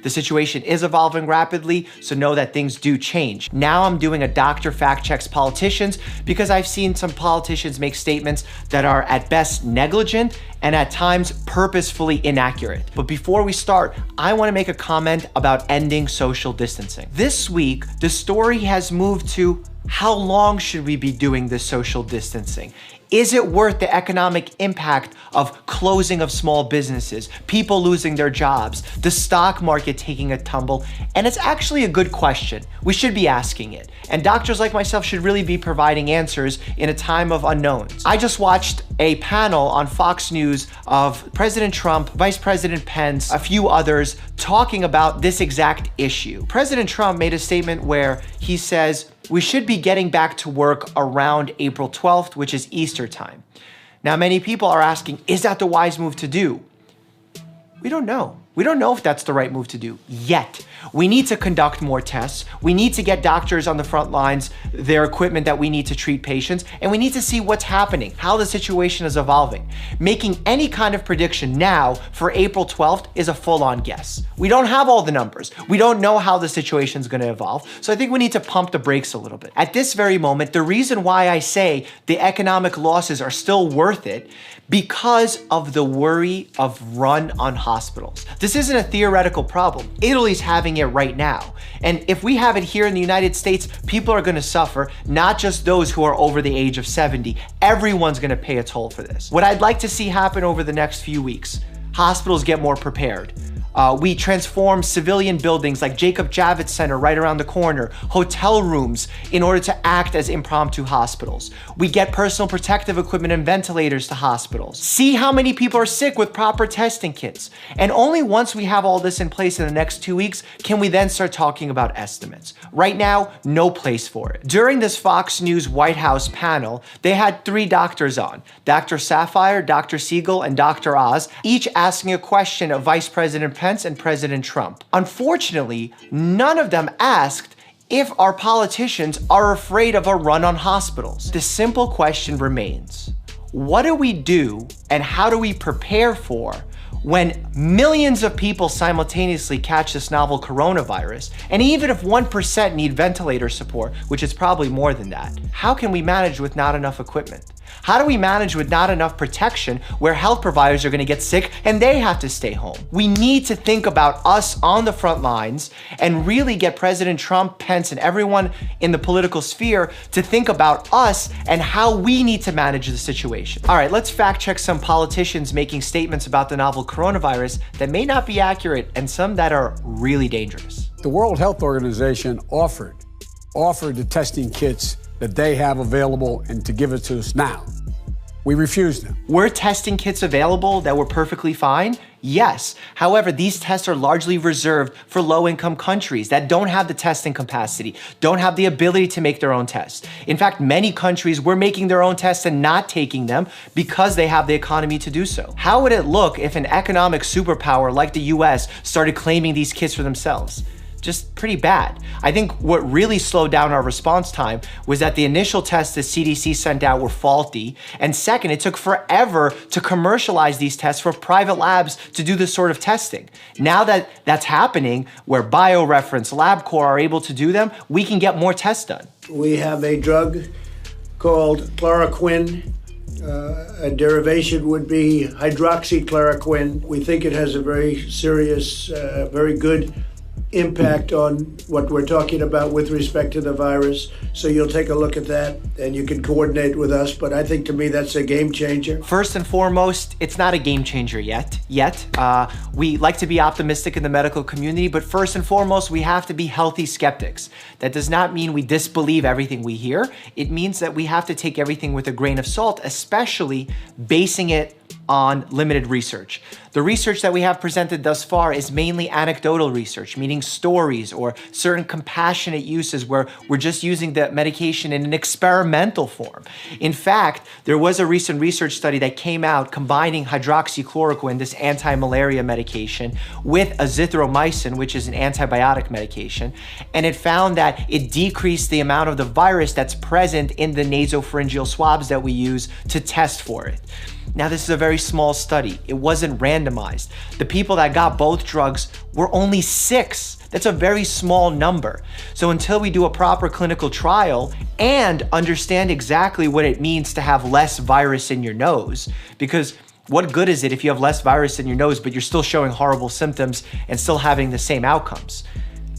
The situation is evolving rapidly, so know that things do change. Now I'm doing a doctor fact checks politicians because I've seen some politicians make statements that are at best negligent and at times purposefully inaccurate. But before we start, I want to make a comment about ending social distancing. This week, the story has moved to how long should we be doing this social distancing? Is it worth the economic impact of closing of small businesses, people losing their jobs, the stock market taking a tumble? And it's actually a good question. We should be asking it. And doctors like myself should really be providing answers in a time of unknowns. I just watched a panel on Fox News of President Trump, Vice President Pence, a few others talking about this exact issue. President Trump made a statement where he says, we should be getting back to work around April 12th, which is Easter time. Now, many people are asking, is that the wise move to do? We don't know. We don't know if that's the right move to do yet. We need to conduct more tests. We need to get doctors on the front lines, their equipment that we need to treat patients, and we need to see what's happening, how the situation is evolving. Making any kind of prediction now for April 12th is a full-on guess. We don't have all the numbers. We don't know how the situation is going to evolve. So I think we need to pump the brakes a little bit. At this very moment, the reason why I say the economic losses are still worth it because of the worry of run on hospitals. This isn't a theoretical problem. Italy's having it right now. And if we have it here in the United States, people are gonna suffer, not just those who are over the age of 70. Everyone's gonna pay a toll for this. What I'd like to see happen over the next few weeks, hospitals get more prepared. We transform civilian buildings like Jacob Javits Center right around the corner, hotel rooms in order to act as impromptu hospitals. We get personal protective equipment and ventilators to hospitals. See how many people are sick with proper testing kits. And only once we have all this in place in the next 2 weeks can we then start talking about estimates. Right now, no place for it. During this Fox News White House panel, they had 3 doctors on, Dr. Sapphire, Dr. Siegel, and Dr. Oz, each asking a question of Vice President Pence and President Trump. Unfortunately, none of them asked if our politicians are afraid of a run on hospitals. The simple question remains, what do we do and how do we prepare for when millions of people simultaneously catch this novel coronavirus? And even if 1% need ventilator support, which is probably more than that, how can we manage with not enough equipment? How do we manage with not enough protection where health providers are gonna get sick and they have to stay home? We need to think about us on the front lines and really get President Trump, Pence, and everyone in the political sphere to think about us and how we need to manage the situation. All right, let's fact check some politicians making statements about the novel coronavirus that may not be accurate and some that are really dangerous. The World Health Organization offered the testing kits that they have available and to give it to us now. We refused them. Were testing kits available that were perfectly fine? Yes. However, these tests are largely reserved for low-income countries that don't have the testing capacity, don't have the ability to make their own tests. In fact, many countries were making their own tests and not taking them because they have the economy to do so. How would it look if an economic superpower like the US started claiming these kits for themselves? Just pretty bad. I think what really slowed down our response time was that the initial tests the CDC sent out were faulty. And second, it took forever to commercialize these tests for private labs to do this sort of testing. Now that that's happening, where BioReference, LabCorp are able to do them, we can get more tests done. We have a drug called chloroquine. A derivation would be hydroxychloroquine. We think it has a very serious, very good impact on what we're talking about with respect to the virus. So you'll take a look at that and you can coordinate with us. But I think to me, that's a game changer. First and foremost, it's not a game changer yet. We like to be optimistic in the medical community, but first and foremost, we have to be healthy skeptics. That does not mean we disbelieve everything we hear. It means that we have to take everything with a grain of salt, especially basing it on limited research. The research that we have presented thus far is mainly anecdotal research, meaning stories or certain compassionate uses where we're just using the medication in an experimental form. In fact, there was a recent research study that came out combining hydroxychloroquine, this anti-malaria medication, with azithromycin, which is an antibiotic medication, and it found that it decreased the amount of the virus that's present in the nasopharyngeal swabs that we use to test for it. Now, this is a very small study. It wasn't randomized. The people that got both drugs were only 6. That's a very small number. So until we do a proper clinical trial and understand exactly what it means to have less virus in your nose, because what good is it if you have less virus in your nose, but you're still showing horrible symptoms and still having the same outcomes?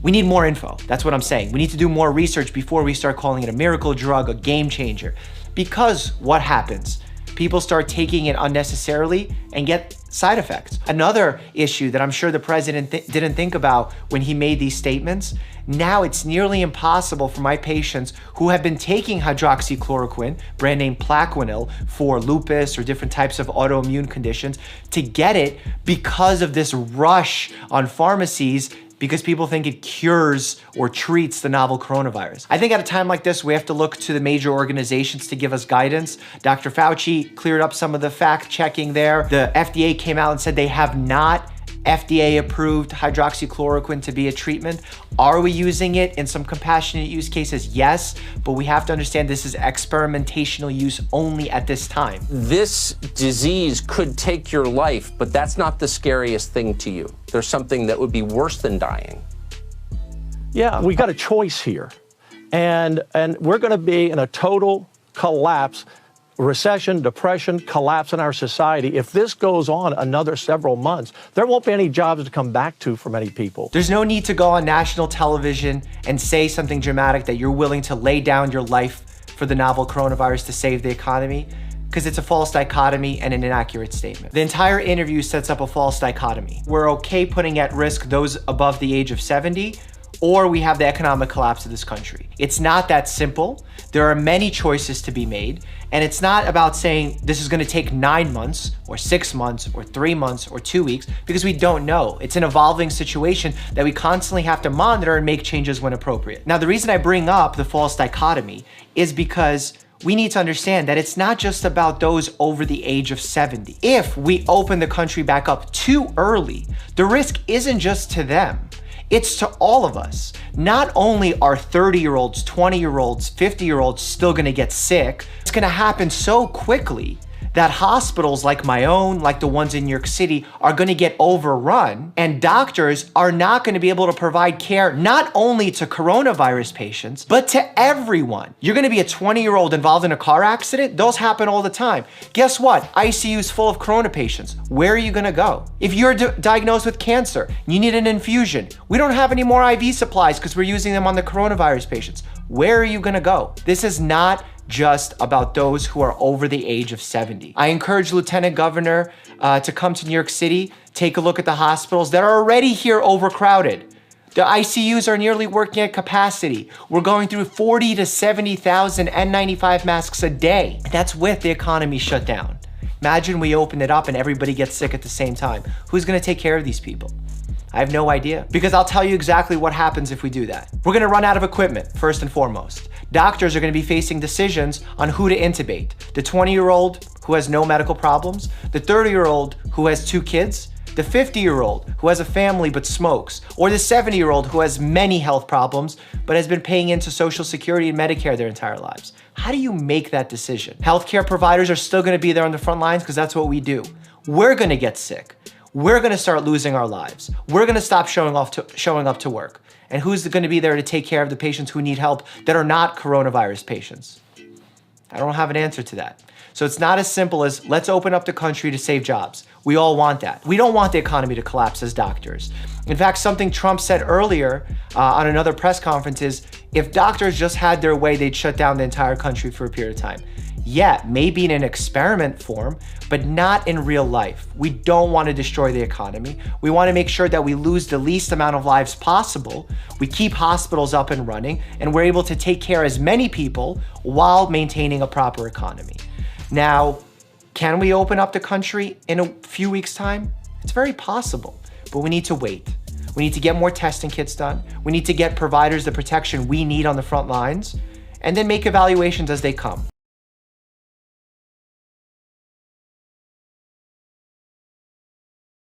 We need more info. That's what I'm saying. We need to do more research before we start calling it a miracle drug, a game changer. Because what happens? People start taking it unnecessarily and get side effects. Another issue that I'm sure the president didn't think about when he made these statements, now it's nearly impossible for my patients who have been taking hydroxychloroquine, brand name Plaquenil, for lupus or different types of autoimmune conditions, to get it because of this rush on pharmacies, because people think it cures or treats the novel coronavirus. I think at a time like this, we have to look to the major organizations to give us guidance. Dr. Fauci cleared up some of the fact checking there. The FDA came out and said they have not FDA approved hydroxychloroquine to be a treatment. Are we using it in some compassionate use cases? Yes, but we have to understand this is experimentational use only at this time. This disease could take your life, but that's not the scariest thing to you. There's something that would be worse than dying. Yeah, we got a choice here. And we're going to be in a total collapse, recession, depression, collapse in our society. If this goes on another several months, there won't be any jobs to come back to for many people. There's no need to go on national television and say something dramatic that you're willing to lay down your life for the novel coronavirus to save the economy, because it's a false dichotomy and an inaccurate statement. The entire interview sets up a false dichotomy. We're okay putting at risk those above the age of 70, or we have the economic collapse of this country. It's not that simple. There are many choices to be made, and it's not about saying this is gonna take 9 months or 6 months or 3 months or 2 weeks, because we don't know. It's an evolving situation that we constantly have to monitor and make changes when appropriate. Now, the reason I bring up the false dichotomy is because we need to understand that it's not just about those over the age of 70. If we open the country back up too early, the risk isn't just to them. It's to all of us. Not only are 30-year-olds, 20-year-olds, 50-year-olds still gonna get sick, it's gonna happen so quickly that hospitals like my own, like the ones in New York City, are gonna get overrun, and doctors are not gonna be able to provide care not only to coronavirus patients, but to everyone. You're gonna be a 20-year-old involved in a car accident? Those happen all the time. Guess what? ICU's full of corona patients. Where are you gonna go? If you're diagnosed with cancer, you need an infusion. We don't have any more IV supplies because we're using them on the coronavirus patients. Where are you gonna go? This is not just about those who are over the age of 70. I encourage Lieutenant Governor to come to New York City, take a look at the hospitals that are already here overcrowded. The ICUs are nearly working at capacity. We're going through 40 to 70,000 N95 masks a day. That's with the economy shut down. Imagine we open it up and everybody gets sick at the same time. Who's gonna take care of these people? I have no idea, because I'll tell you exactly what happens if we do that. We're gonna run out of equipment, first and foremost. Doctors are gonna be facing decisions on who to intubate. The 20-year-old who has no medical problems, the 30-year-old who has 2 kids, the 50-year-old who has a family but smokes, or the 70-year-old who has many health problems but has been paying into Social Security and Medicare their entire lives. How do you make that decision? Healthcare providers are still gonna be there on the front lines because that's what we do. We're gonna get sick. We're gonna start losing our lives. We're gonna stop showing up to work. And who's gonna be there to take care of the patients who need help that are not coronavirus patients? I don't have an answer to that. So it's not as simple as let's open up the country to save jobs. We all want that. We don't want the economy to collapse as doctors. In fact, something Trump said earlier on another press conference is, if doctors just had their way, they'd shut down the entire country for a period of time. Yeah, maybe in an experiment form, but not in real life. We don't want to destroy the economy. We want to make sure that we lose the least amount of lives possible. We keep hospitals up and running, and we're able to take care of as many people while maintaining a proper economy. Now, can we open up the country in a few weeks' time? It's very possible, but we need to wait. We need to get more testing kits done. We need to get providers the protection we need on the front lines, and then make evaluations as they come.